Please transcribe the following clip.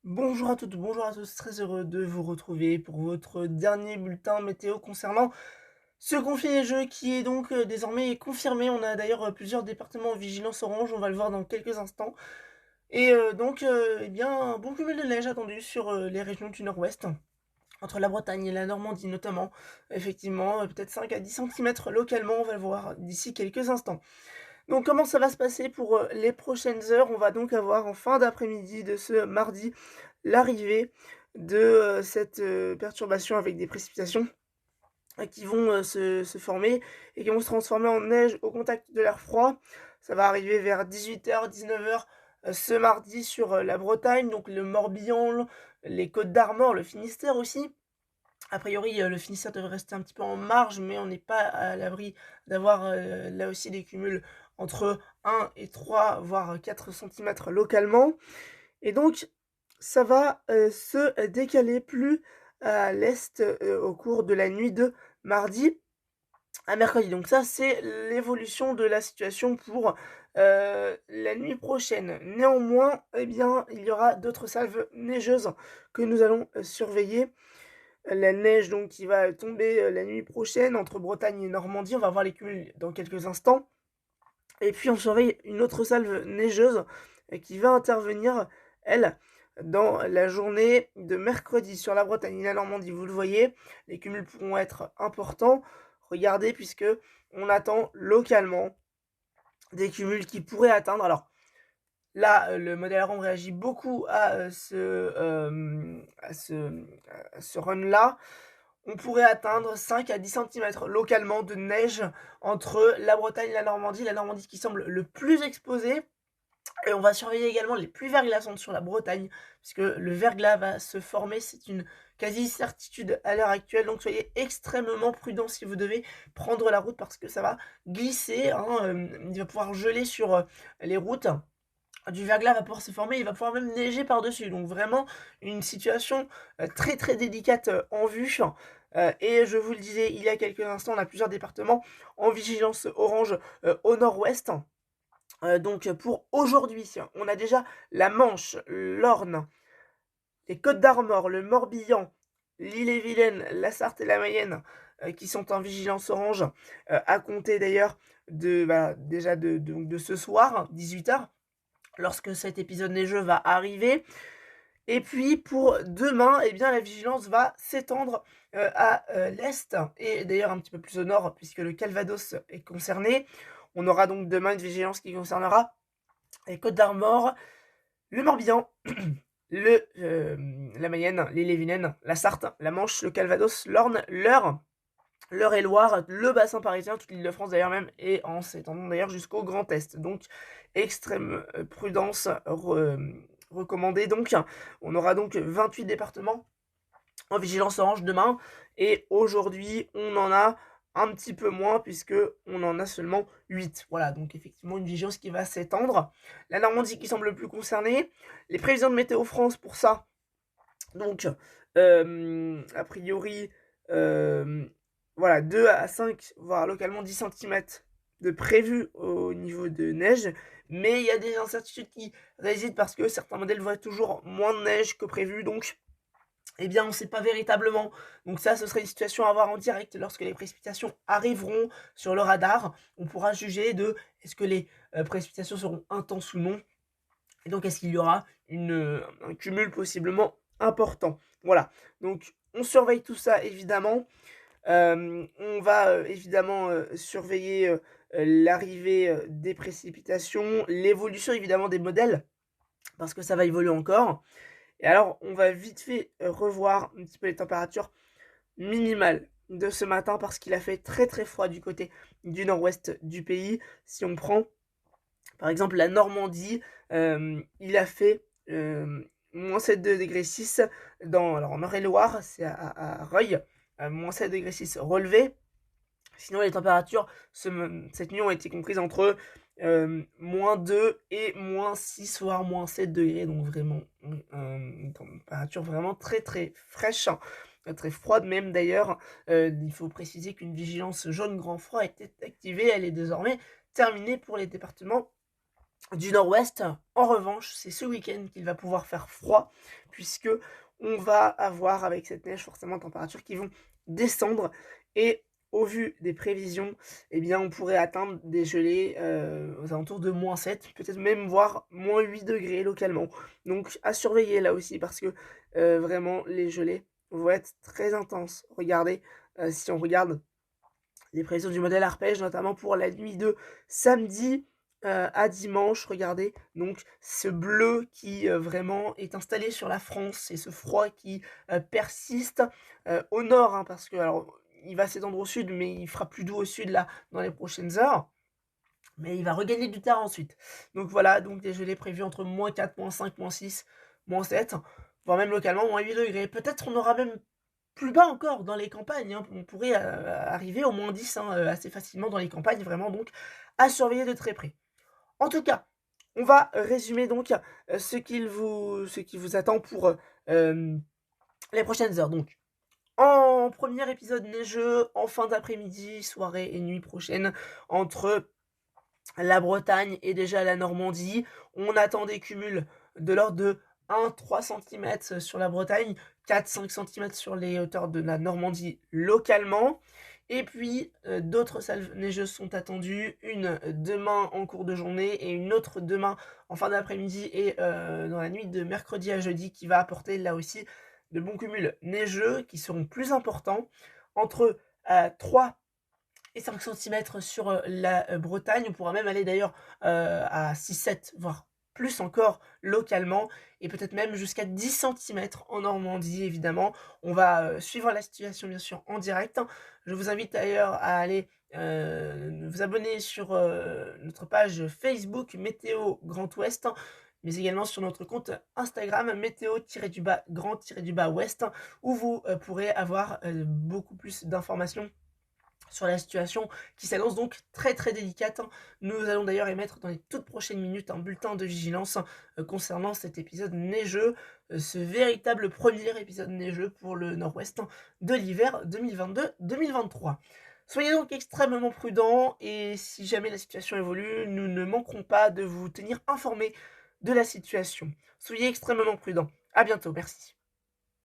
Bonjour à toutes, bonjour à tous, très heureux de vous retrouver pour votre dernier bulletin météo concernant ce confiné-jeu qui est donc désormais confirmé. On a d'ailleurs plusieurs départements en vigilance orange, on va le voir dans quelques instants. Et eh bien, un bon cumul de neige attendu sur les régions du nord-ouest, entre la Bretagne et la Normandie notamment. Effectivement, peut-être 5 à 10 centimètres localement, on va le voir d'ici quelques instants. Donc comment ça va se passer pour les prochaines heures? On va donc avoir en fin d'après-midi de ce mardi l'arrivée de, cette, perturbation avec des précipitations, qui vont, se former et qui vont se transformer en neige au contact de l'air froid. Ça va arriver vers 18h-19h, ce mardi sur, la Bretagne, donc le Morbihan, les Côtes-d'Armor, le Finistère aussi. A priori, le Finistère devrait rester un petit peu en marge, mais on n'est pas à l'abri d'avoir, là aussi des cumuls entre 1 et 3 voire 4 centimètres localement. Et donc, ça va, se décaler plus à l'est, au cours de la nuit de mardi à mercredi. Donc ça, c'est l'évolution de la situation pour, la nuit prochaine. Néanmoins, eh bien, il y aura d'autres salves neigeuses que nous allons, surveiller. La neige donc qui va tomber, la nuit prochaine entre Bretagne et Normandie. On va voir les cumuls dans quelques instants. Et puis on surveille une autre salve neigeuse, qui va intervenir, elle, dans la journée de mercredi sur la Bretagne et la Normandie. Vous le voyez, les cumuls pourront être importants. Regardez, puisque on attend localement des cumuls qui pourraient atteindre, alors là, le modèle Aron réagit beaucoup à, à ce run-là. On pourrait atteindre 5 à 10 centimètres localement de neige entre la Bretagne et la Normandie qui semble le plus exposée. Et on va surveiller également les pluies verglaçantes sur la Bretagne, puisque le verglas va se former, c'est une quasi-certitude à l'heure actuelle. Donc soyez extrêmement prudents si vous devez prendre la route, parce que ça va glisser, hein, il va pouvoir geler sur les routes. Du verglas va pouvoir se former, il va pouvoir même neiger par-dessus. Donc vraiment une situation très très délicate en vue. Et je vous le disais il y a quelques instants, on a plusieurs départements en vigilance orange au nord-ouest. Donc pour aujourd'hui, on a déjà la Manche, l'Orne, les Côtes-d'Armor, le Morbihan, l'Ille-et-Vilaine, la Sarthe et la Mayenne, qui sont en vigilance orange, à compter d'ailleurs de, bah, déjà de ce soir, 18h, lorsque cet épisode neigeux va arriver. Et puis pour demain, eh bien la vigilance va s'étendre, à, l'est et d'ailleurs un petit peu plus au nord puisque le Calvados est concerné. On aura donc demain une vigilance qui concernera les Côtes-d'Armor, le Morbihan, la Mayenne, l'Ille-et-Vilaine, la Sarthe, la Manche, le Calvados, l'Orne, l'Eure-et-Loir, le bassin parisien, toute l'Île-de-France d'ailleurs même, et en s'étendant d'ailleurs jusqu'au Grand Est. Donc extrême prudence recommandée. Donc on aura donc 28 départements en vigilance orange demain, et aujourd'hui on en a un petit peu moins puisque on en a seulement 8. Voilà, donc effectivement une vigilance qui va s'étendre. La Normandie qui semble le plus concernée. Les prévisions de Météo France pour ça, donc a priori, hem, voilà, 2 à 5 voire localement 10 centimètres de prévu au niveau de neige, mais il y a des incertitudes qui résident parce que certains modèles voient toujours moins de neige que prévu. Donc eh bien, on ne sait pas véritablement. Donc ça, ce serait une situation à voir en direct lorsque les précipitations arriveront sur le radar. On pourra juger de est-ce que les précipitations seront intenses ou non. Et donc, est-ce qu'il y aura un cumul possiblement important. Voilà. Donc, on surveille tout ça évidemment. On va évidemment surveiller l'arrivée des précipitations, l'évolution évidemment des modèles, parce que ça va évoluer encore. Et alors, on va vite fait revoir un petit peu les températures minimales de ce matin parce qu'il a fait très très froid du côté du nord-ouest du pays. Si on prend par exemple la Normandie, il a fait -7 degrés 6 alors en Eure-et-Loir, c'est à Reuil, -7 degrés 6 relevé. Sinon, les températures cette nuit ont été comprises entre -2 et -6 voire -7 degrés. Donc vraiment une température vraiment très très fraîche, hein, très froide même d'ailleurs. Il faut préciser qu'une vigilance jaune grand froid a été activée. Elle est désormais terminée pour les départements du nord-ouest. En revanche, c'est ce week-end qu'il va pouvoir faire froid puisque on va avoir avec cette neige forcément températures qui vont descendre et au vu des prévisions, eh bien, on pourrait atteindre des gelées, aux alentours de -7, peut-être même voire -8 degrés localement. Donc à surveiller là aussi parce que, vraiment les gelées vont être très intenses. Regardez, si on regarde les prévisions du modèle arpège, notamment pour la nuit de samedi, à dimanche, regardez, donc ce bleu qui, vraiment est installé sur la France et ce froid qui, persiste, au nord, hein, parce que alors il va s'étendre au sud, mais il fera plus doux au sud là, dans les prochaines heures, mais il va regagner du terrain ensuite. Donc voilà, donc des gelées prévues entre -4, -5, -6, -7, voire même localement -8 degrés. Peut-être on aura même plus bas encore dans les campagnes, hein, on pourrait, arriver au -10, hein, assez facilement dans les campagnes, vraiment donc à surveiller de très près. En tout cas, on va résumer donc, ce qui vous attend pour, les prochaines heures. Donc, en premier épisode neigeux, en fin d'après-midi, soirée et nuit prochaine, entre la Bretagne et déjà la Normandie. On attend des cumuls de l'ordre de 1-3 centimètres sur la Bretagne, 4-5 centimètres sur les hauteurs de la Normandie localement. Et puis, d'autres salves neigeuses sont attendues, une demain en cours de journée et une autre demain en fin d'après-midi et dans la nuit de mercredi à jeudi qui va apporter là aussi de bons cumuls neigeux qui seront plus importants, entre 3 et 5 centimètres sur, la, Bretagne. On pourra même aller d'ailleurs, à 6-7, voire plus encore localement et peut-être même jusqu'à 10 centimètres en Normandie évidemment. On va, suivre la situation bien sûr en direct, hein. Je vous invite d'ailleurs à aller, vous abonner sur, notre page Facebook Météo Grand Ouest, hein, mais également sur notre compte Instagram météo-grand-ouest, hein, où vous, pourrez avoir, beaucoup plus d'informations sur la situation qui s'annonce donc très très délicate, hein. Nous allons d'ailleurs émettre dans les toutes prochaines minutes un bulletin de vigilance, concernant cet épisode neigeux, ce véritable premier épisode neigeux pour le nord-ouest, hein, de l'hiver 2022-2023. Soyez donc extrêmement prudents et si jamais la situation évolue, nous ne manquerons pas de vous tenir informés de la situation. Soyez extrêmement prudents. À bientôt, merci.